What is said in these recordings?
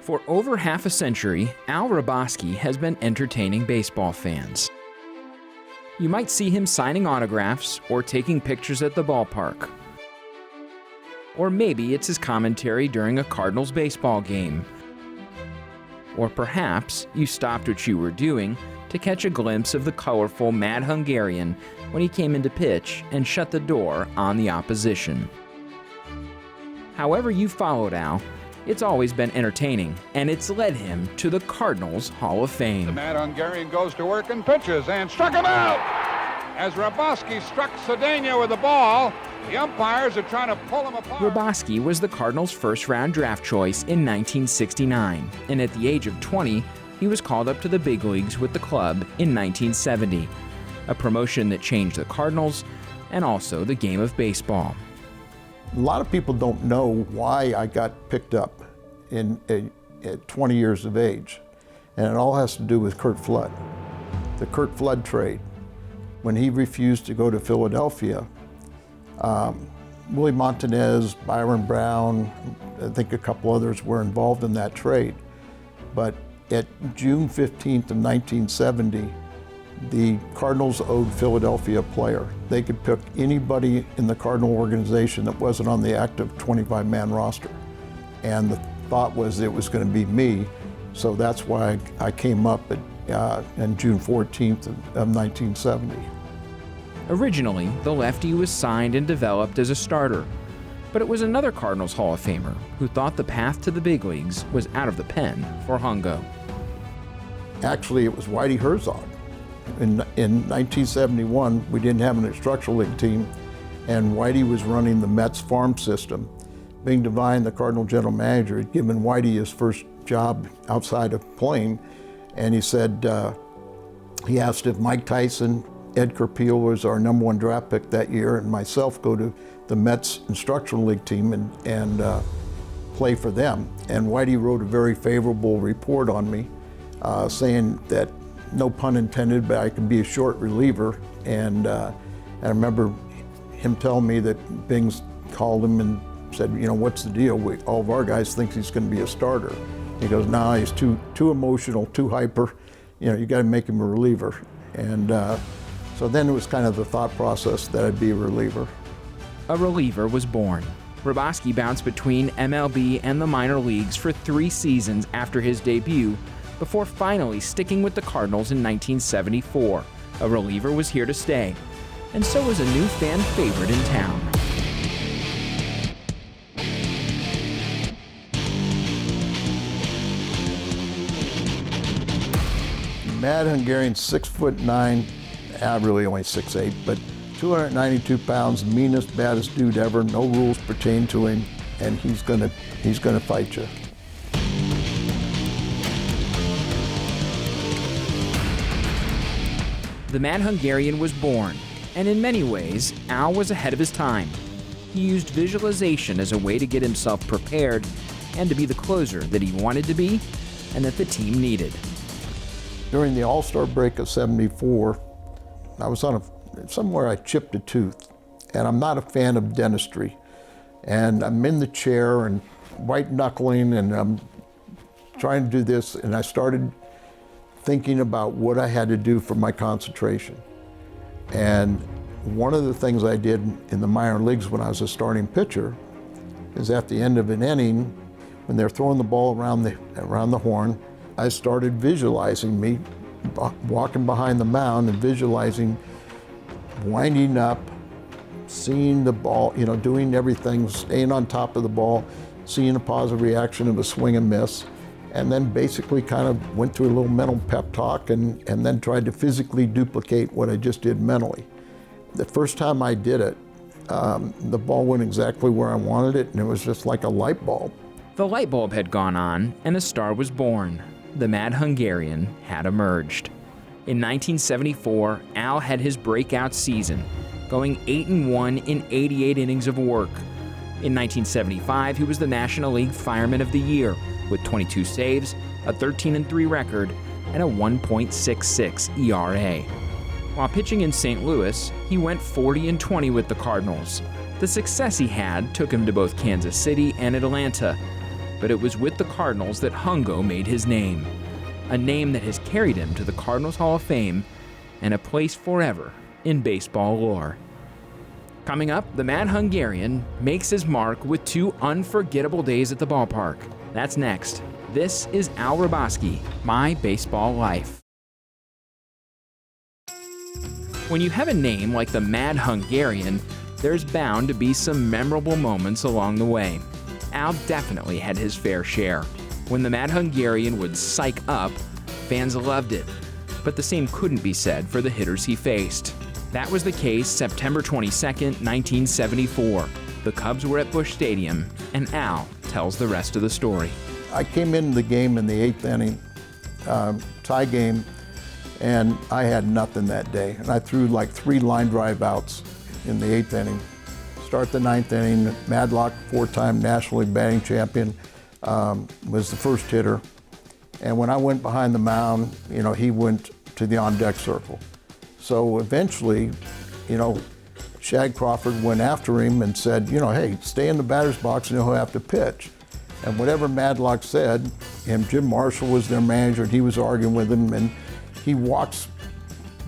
For over half a century, Al Hrabosky has been entertaining baseball fans. You might see him signing autographs or taking pictures at the ballpark. Or maybe it's his commentary during a Cardinals baseball game. Or perhaps you stopped what you were doing to catch a glimpse of the colorful Mad Hungarian when he came in to pitch and shut the door on the opposition. However you followed Al, it's always been entertaining, and it's led him to the Cardinals Hall of Fame. The Mad Hungarian goes to work and pitches and struck him out! As Hrabosky struck Cedeno with the ball, the umpires are trying to pull him apart. Hrabosky was the Cardinals' first-round draft choice in 1969, and at the age of 20, he was called up to the big leagues with the club in 1970, a promotion that changed the Cardinals and also the game of baseball. A lot of people don't know why I got picked up at 20 years of age, and it all has to do with Curt Flood. The Curt Flood trade. When he refused to go to Philadelphia, Willie Montanez, Byron Brown, I think a couple others were involved in that trade. But at June 15th of 1970, the Cardinals owed Philadelphia a player. They could pick anybody in the Cardinal organization that wasn't on the active 25-man roster. And the thought was it was going to be me, so that's why I came up on June 14th of 1970. Originally, the lefty was signed and developed as a starter, but it was another Cardinals Hall of Famer who thought the path to the big leagues was out of the pen for Hungo. Actually, it was Whitey Herzog. In 1971, we didn't have an instructional league team, and Whitey was running the Mets farm system. Bing Devine, the Cardinal general manager, had given Whitey his first job outside of playing, and he said, he asked if Mike Tyson, Ed Kerpeel was our #1 draft pick that year, and myself go to the Mets instructional league team and play for them. And Whitey wrote a very favorable report on me, saying that, no pun intended, but I could be a short reliever. And I remember him telling me that Bing's called him and said, you know, what's the deal? All of our guys think he's going to be a starter. He goes, no, he's too emotional, too hyper. You know, you got to make him a reliever. And so then it was kind of the thought process that I'd be a reliever. A reliever was born. Hrabosky bounced between MLB and the minor leagues for 3 seasons after his debut, before finally sticking with the Cardinals in 1974. A reliever was here to stay, and so was a new fan favorite in town. Mad Hungarian, 6'9", really only 6'8", but 292 pounds, meanest, baddest dude ever. No rules pertain to him, and he's gonna fight you. The Mad Hungarian was born, and in many ways, Al was ahead of his time. He used visualization as a way to get himself prepared and to be the closer that he wanted to be and that the team needed. During the All-Star break of '74, I was on somewhere I chipped a tooth, and I'm not a fan of dentistry. And I'm in the chair and white knuckling, and I'm trying to do this, and I started thinking about what I had to do for my concentration. And one of the things I did in the minor leagues when I was a starting pitcher is at the end of an inning, when they're throwing the ball around the horn, I started visualizing me walking behind the mound and visualizing winding up, seeing the ball, you know, doing everything, staying on top of the ball, seeing a positive reaction of a swing and miss, and then basically kind of went through a little mental pep talk and then tried to physically duplicate what I just did mentally. The first time I did it, the ball went exactly where I wanted it, and it was just like a light bulb. The light bulb had gone on, and a star was born. The Mad Hungarian had emerged. In 1974, Al had his breakout season, going 8-1 in 88 innings of work. In 1975, he was the National League Fireman of the Year, with 22 saves, a 13-3 record, and a 1.66 ERA. While pitching in St. Louis, he went 40-20 with the Cardinals. The success he had took him to both Kansas City and Atlanta, but it was with the Cardinals that Hungo made his name, a name that has carried him to the Cardinals Hall of Fame and a place forever in baseball lore. Coming up, the Mad Hungarian makes his mark with 2 unforgettable days at the ballpark. That's next. This is Al Hrabosky, My Baseball Life. When you have a name like the Mad Hungarian, there's bound to be some memorable moments along the way. Al definitely had his fair share. When the Mad Hungarian would psych up, fans loved it. But the same couldn't be said for the hitters he faced. That was the case September 22nd, 1974. The Cubs were at Busch Stadium, and Al tells the rest of the story. I came into the game in the 8th inning, tie game, and I had nothing that day. And I threw like 3 line drive outs in the 8th inning. Start the 9th inning, Madlock, 4-time National League batting champion, was the first hitter. And when I went behind the mound, he went to the on-deck circle. So eventually, Shag Crawford went after him and said, hey, stay in the batter's box and he'll have to pitch. And whatever Madlock said, and Jim Marshall was their manager, and he was arguing with him, and he walks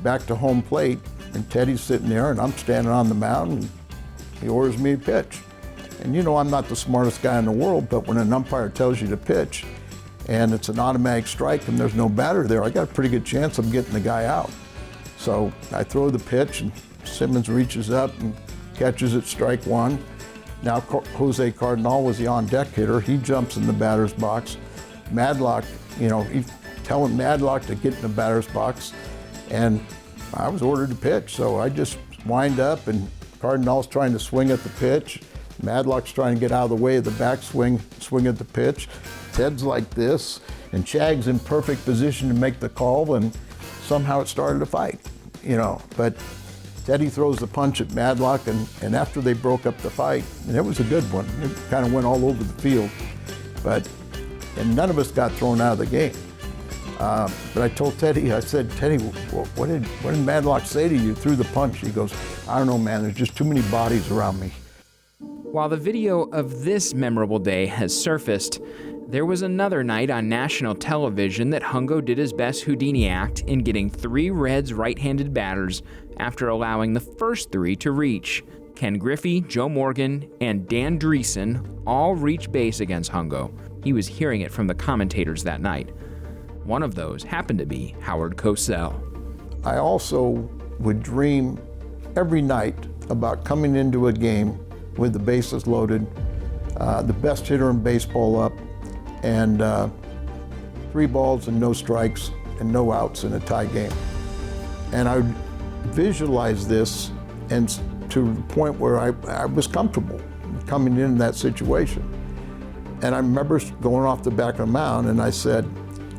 back to home plate, and Teddy's sitting there, and I'm standing on the mound, and he orders me to pitch. And I'm not the smartest guy in the world, but when an umpire tells you to pitch, and it's an automatic strike and there's no batter there, I got a pretty good chance of getting the guy out. So I throw the pitch, and Simmons reaches up and catches it, strike 1. Now Jose Cardinal was the on-deck hitter. He jumps in the batter's box. Madlock, he's telling Madlock to get in the batter's box, and I was ordered to pitch. So I just wind up, and Cardinal's trying to swing at the pitch. Madlock's trying to get out of the way of the backswing, swing at the pitch. Ted's like this, and Shag's in perfect position to make the call, and somehow it started a fight, But Teddy throws the punch at Madlock, and after they broke up the fight, and it was a good one. It kind of went all over the field, and none of us got thrown out of the game. But I told Teddy, I said, Teddy, what did Madlock say to you through the punch? He goes, I don't know, man, there's just too many bodies around me. While the video of this memorable day has surfaced, there was another night on national television that Hungo did his best Houdini act in getting 3 Reds right-handed batters after allowing the first 3 to reach. Ken Griffey, Joe Morgan, and Dan Dreesen all reached base against Hungo. He was hearing it from the commentators that night. One of those happened to be Howard Cosell. I also would dream every night about coming into a game with the bases loaded, the best hitter in baseball up, and 3 balls and no strikes and no outs in a tie game. And I would visualize this, and to the point where I was comfortable coming into that situation. And I remember going off the back of the mound, and I said,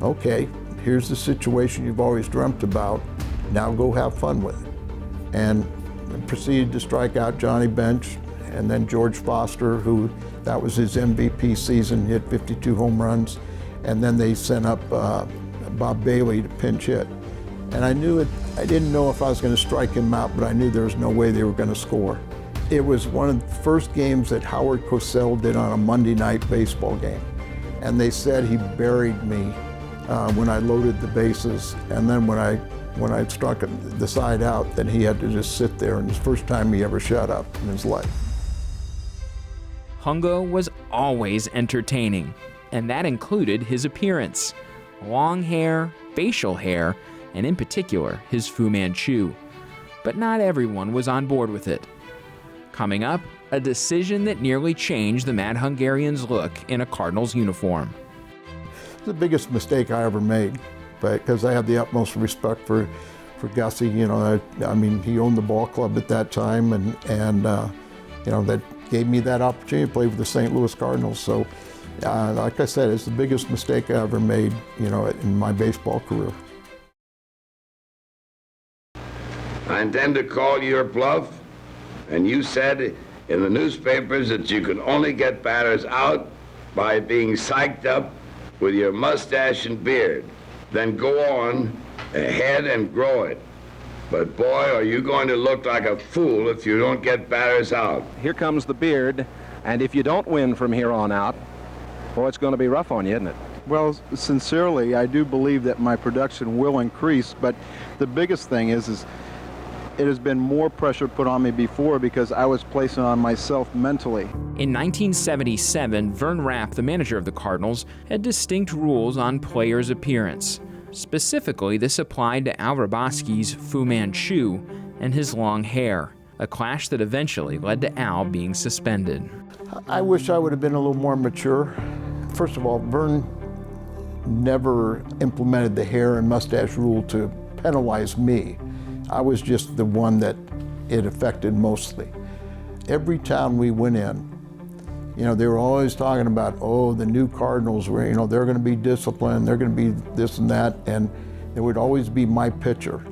okay, here's the situation you've always dreamt about, now go have fun with it. And proceeded to strike out Johnny Bench, and then George Foster, who that was his MVP season, hit 52 home runs. And then they sent up Bob Bailey to pinch hit. And I knew it, I didn't know if I was going to strike him out, but I knew there was no way they were going to score. It was one of the first games that Howard Cosell did on a Monday night baseball game. And they said he buried me when I loaded the bases. And then when I struck the side out, then he had to just sit there, and it's the first time he ever shut up in his life. Hungo was always entertaining, and that included his appearance. Long hair, facial hair, and in particular, his Fu Manchu. But not everyone was on board with it. Coming up, a decision that nearly changed the Mad Hungarian's look in a Cardinals uniform. It's the biggest mistake I ever made, because I have the utmost respect for Gussie. I mean, he owned the ball club at that time, and that gave me that opportunity to play with the St. Louis Cardinals. So, like I said, it's the biggest mistake I ever made, in my baseball career. I intend to call your bluff, and you said in the newspapers that you could only get batters out by being psyched up with your mustache and beard. Then go on ahead and grow it. But boy, are you going to look like a fool if you don't get batters out. Here comes the beard, and if you don't win from here on out, Well, it's going to be rough on you, isn't it? Well, sincerely, I do believe that my production will increase, but the biggest thing is it has been more pressure put on me before because I was placing on myself mentally. In 1977, Vern Rapp, the manager of the Cardinals, had distinct rules on players' appearance. Specifically, this applied to Al Hrabosky's Fu Manchu and his long hair, a clash that eventually led to Al being suspended. I wish I would have been a little more mature. First of all, Vern never implemented the hair and mustache rule to penalize me. I was just the one that it affected mostly. Every town we went in, they were always talking about, oh, the new Cardinals, were, they're going to be disciplined, they're going to be this and that, and it would always be my picture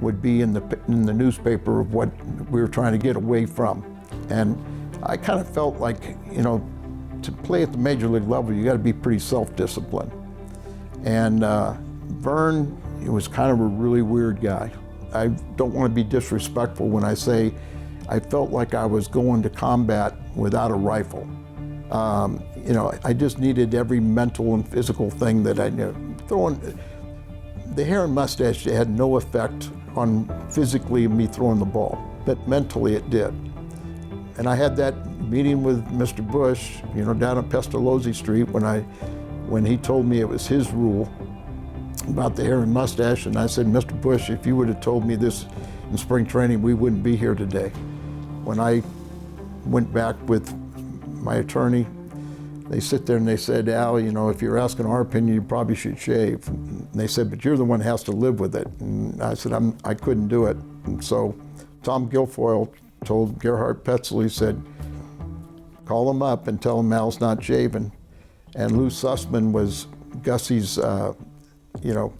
would be in the newspaper of what we were trying to get away from. And I kind of felt like, to play at the major league level, you got to be pretty self-disciplined. And Vern, he was kind of a really weird guy. I don't want to be disrespectful when I say I felt like I was going to combat without a rifle. I just needed every mental and physical thing that I knew. The hair and mustache had no effect on physically me throwing the ball, but mentally it did. And I had that meeting with Mr. Bush, down at Pestalozzi Street when he told me it was his rule about the hair and mustache, and I said, Mr. Bush, if you would have told me this in spring training, we wouldn't be here today. When I went back with my attorney, they sit there and they said, Al, if you're asking our opinion, you probably should shave. And they said, but you're the one who has to live with it. And I said, I couldn't do it. And so Tom Guilfoyle told Gerhard Petzel, he said, call him up and tell him Al's not shaving. And Lou Sussman was Gussie's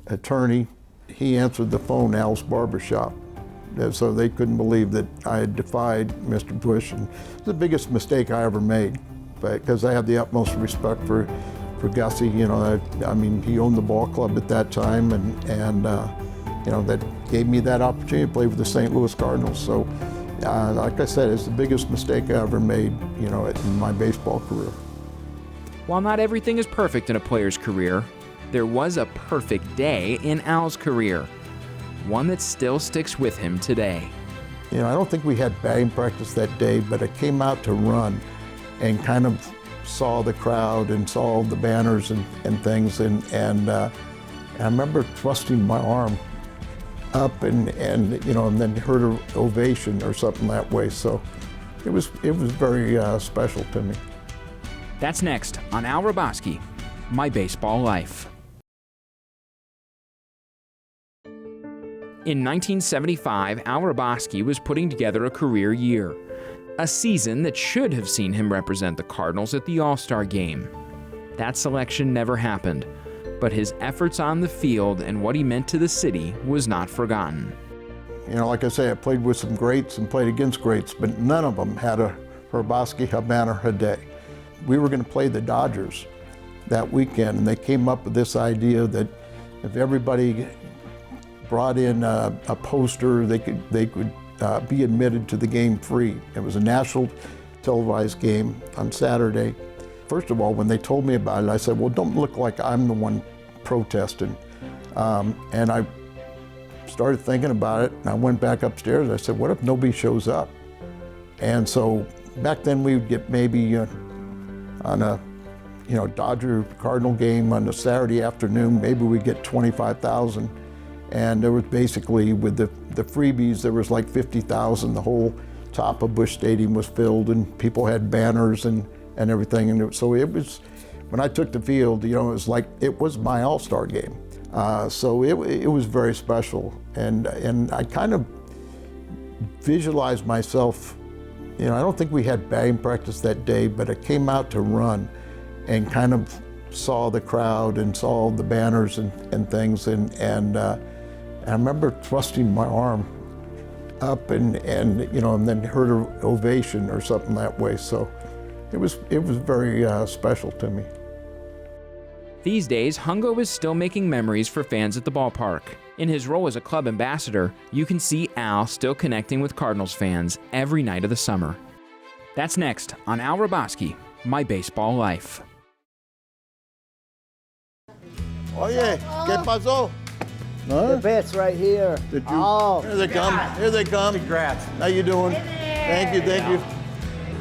attorney. He answered the phone, Al's barbershop. So they couldn't believe that I had defied Mr. Bush. And it's the biggest mistake I ever made, because I have the utmost respect for Gussie. He owned the ball club at that time, and that gave me that opportunity to play with the St. Louis Cardinals. So, like I said, it's the biggest mistake I ever made, in my baseball career. While not everything is perfect in a player's career, there was a perfect day in Al's career, one that still sticks with him today. I don't think we had batting practice that day, but I came out to run and kind of saw the crowd and saw the banners and things, and I remember thrusting my arm up and then heard an ovation or something that way. So it was very special to me. That's next on Al Hrabosky, My Baseball Life. In 1975, Al Hrabosky was putting together a career year, a season that should have seen him represent the Cardinals at the All-Star Game. That selection never happened, but his efforts on the field and what he meant to the city was not forgotten. Like I say, I played with some greats and played against greats, but none of them had a Hrabosky, Habana, Hade. We were going to play the Dodgers that weekend, and they came up with this idea that if everybody brought in a poster, they could be admitted to the game free. It was a national televised game on Saturday. First of all, when they told me about it, I said, well, don't look like I'm the one protesting. And I started thinking about it, and I went back upstairs. I said, what if nobody shows up? And so back then we would get maybe on a Dodger-Cardinal game on a Saturday afternoon, maybe we'd get 25,000. And there was basically, with the freebies, there was like 50,000. The whole top of Busch Stadium was filled, and people had banners and everything. And so it was, when I took the field, it was like, it was my All-Star game. So it was very special. And I kind of visualized myself, I don't think we had batting practice that day, but I came out to run and kind of saw the crowd and saw the banners and things. And I remember thrusting my arm up and then heard an ovation or something that way. So it was very special to me. These days, Hungo is still making memories for fans at the ballpark. In his role as a club ambassador, you can see Al still connecting with Cardinals fans every night of the summer. That's next on Al Hrabosky, My Baseball Life. Oye, ¿qué pasó? The bit's right here. Did you? Oh. Here they come. Here they come. Congrats. How you doing? Thank you. Thank you.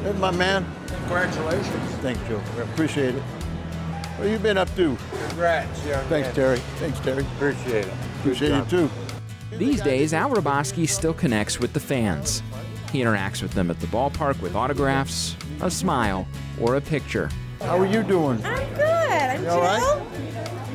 There's my man. Congratulations. Thanks, Joe. I appreciate it. What have you been up to? Congrats, young Thanks, man. Terry. Thanks, Terry. Appreciate it. Appreciate you too. These days, Al Hrabosky still connects with the fans. He interacts with them at the ballpark with autographs, a smile, or a picture. How are you doing? I'm good. I'm You all right?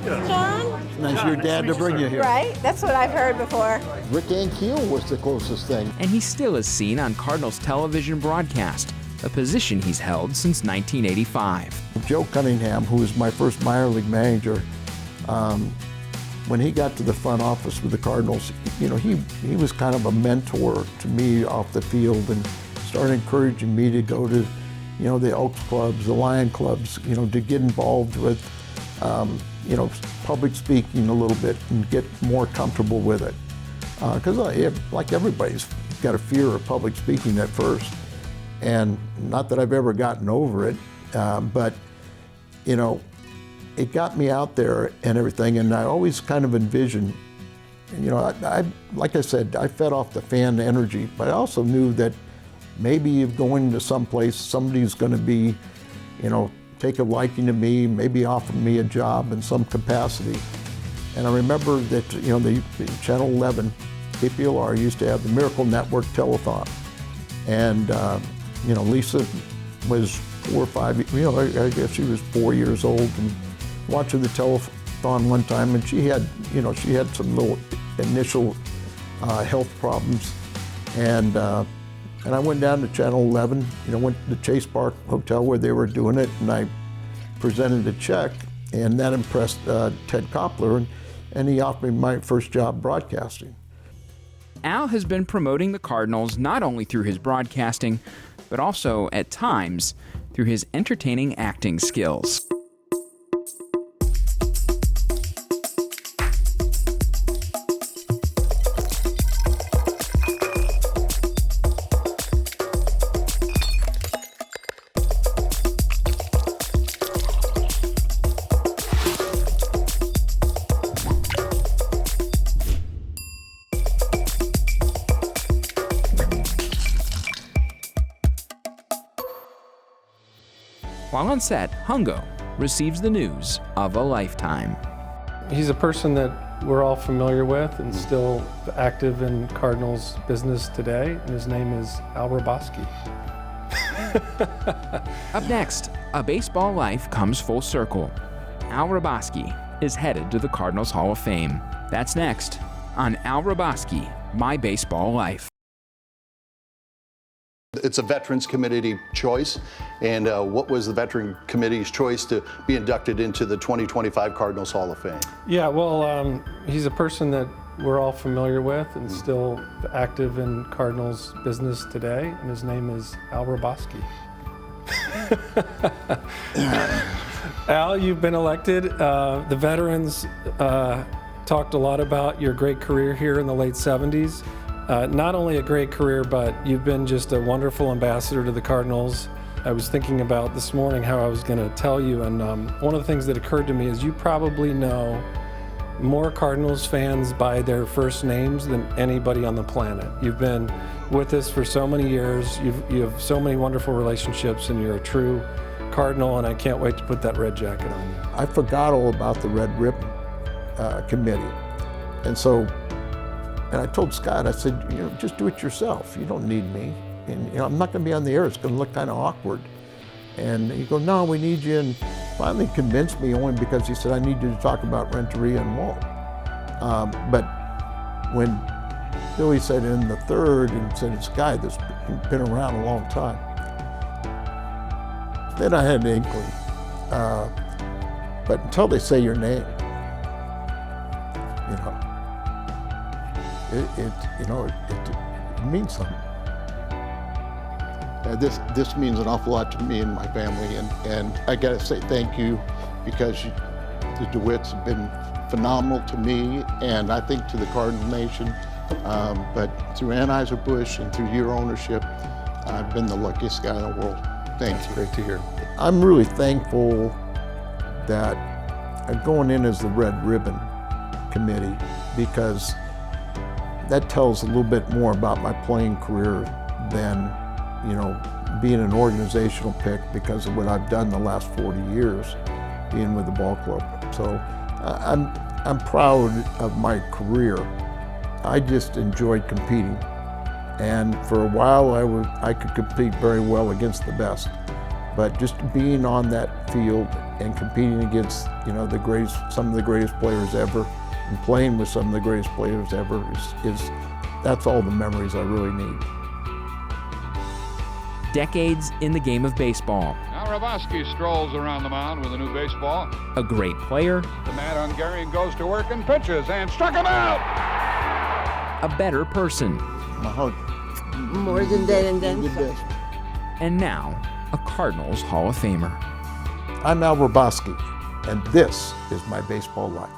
Jill. John? It's nice of your dad to bring you here. Right? That's what I've heard before. Rick Ankiel was the closest thing. And he still is seen on Cardinals television broadcast, a position he's held since 1985. Joe Cunningham, who was my first minor league manager, when he got to the front office with the Cardinals, you know, he was kind of a mentor to me off the field and started encouraging me to go to, you know, the Elks clubs, the Lion clubs, you know, to get involved with, you know, public speaking a little bit and get more comfortable with it. Because like everybody's got a fear of public speaking at first. And not that I've ever gotten over it, but, you know, it got me out there and everything, and I always kind of envisioned, you know, like I said, I fed off the fan energy, but I also knew that maybe going to someplace, somebody's going to be, you know, take a liking to me, maybe offer me a job in some capacity. And I remember that, you know, the Channel 11, KPLR used to have the Miracle Network telethon. And, you know, Lisa was 4 or 5, you know, I guess she was 4 years old, and watching the telethon one time, and she had, you know, she had some little initial health problems. And I went down to Channel 11, you know, went to the Chase Park Hotel where they were doing it, and I presented a check, and that impressed Ted Koppler, and he offered me my first job broadcasting. Al has been promoting the Cardinals not only through his broadcasting, but also, at times, through his entertaining acting skills. While on set, Hungo receives the news of a lifetime. He's a person that we're all familiar with and still active in Cardinals business today, and his name is Al Hrabosky. Up next, a baseball life comes full circle. Al Hrabosky is headed to the Cardinals Hall of Fame. That's next on Al Hrabosky, My Baseball Life. It's a Veterans Committee choice, and what was the Veteran Committee's choice to be inducted into the 2025 Cardinals Hall of Fame? Yeah, well, he's a person that we're all familiar with and still active in Cardinals business today, and his name is Al Hrabosky. Al, you've been elected. The veterans talked a lot about your great career here in the late 70s. Not only a great career, but you've been just a wonderful ambassador to the Cardinals. I was thinking about this morning how I was going to tell you, and one of the things that occurred to me is you probably know more Cardinals fans by their first names than anybody on the planet. You've been with us for so many years. You have so many wonderful relationships, and you're a true Cardinal, and I can't wait to put that red jacket on you. I forgot all about the Red Ribbon Committee. And so, and I told Scott, I said, you know, just do it yourself. You don't need me. And you know, I'm not going to be on the air. It's going to look kind of awkward. And he goes, no, we need you. And finally convinced me, only because he said, I need you to talk about Renteria and Walt. But when Billy said in the third, and said it's a guy that's been around a long time, then I had an inkling. But until they say your name, you know, it means something. This means an awful lot to me and my family, and I gotta say thank you, because the DeWitts have been phenomenal to me, and I think to the Cardinal Nation. But through Anheuser-Busch and through your ownership, I've been the luckiest guy in the world. Thank you. Great to hear. I'm really thankful that going in as the Red Ribbon Committee because that tells a little bit more about my playing career than, being an organizational pick because of what I've done the last 40 years being with the ball club. So I'm proud of my career. I just enjoyed competing. And for a while I could compete very well against the best. But just being on that field and competing against, some of the greatest players ever and playing with some of the greatest players ever that's all the memories I really need. Decades in the game of baseball. Now Hrabosky strolls around the mound with a new baseball. A great player. The Mad Hungarian goes to work and pitches and struck him out! A better person. My hug. More than that and then. And now, a Cardinals Hall of Famer. I'm Hrabosky, and this is my baseball life.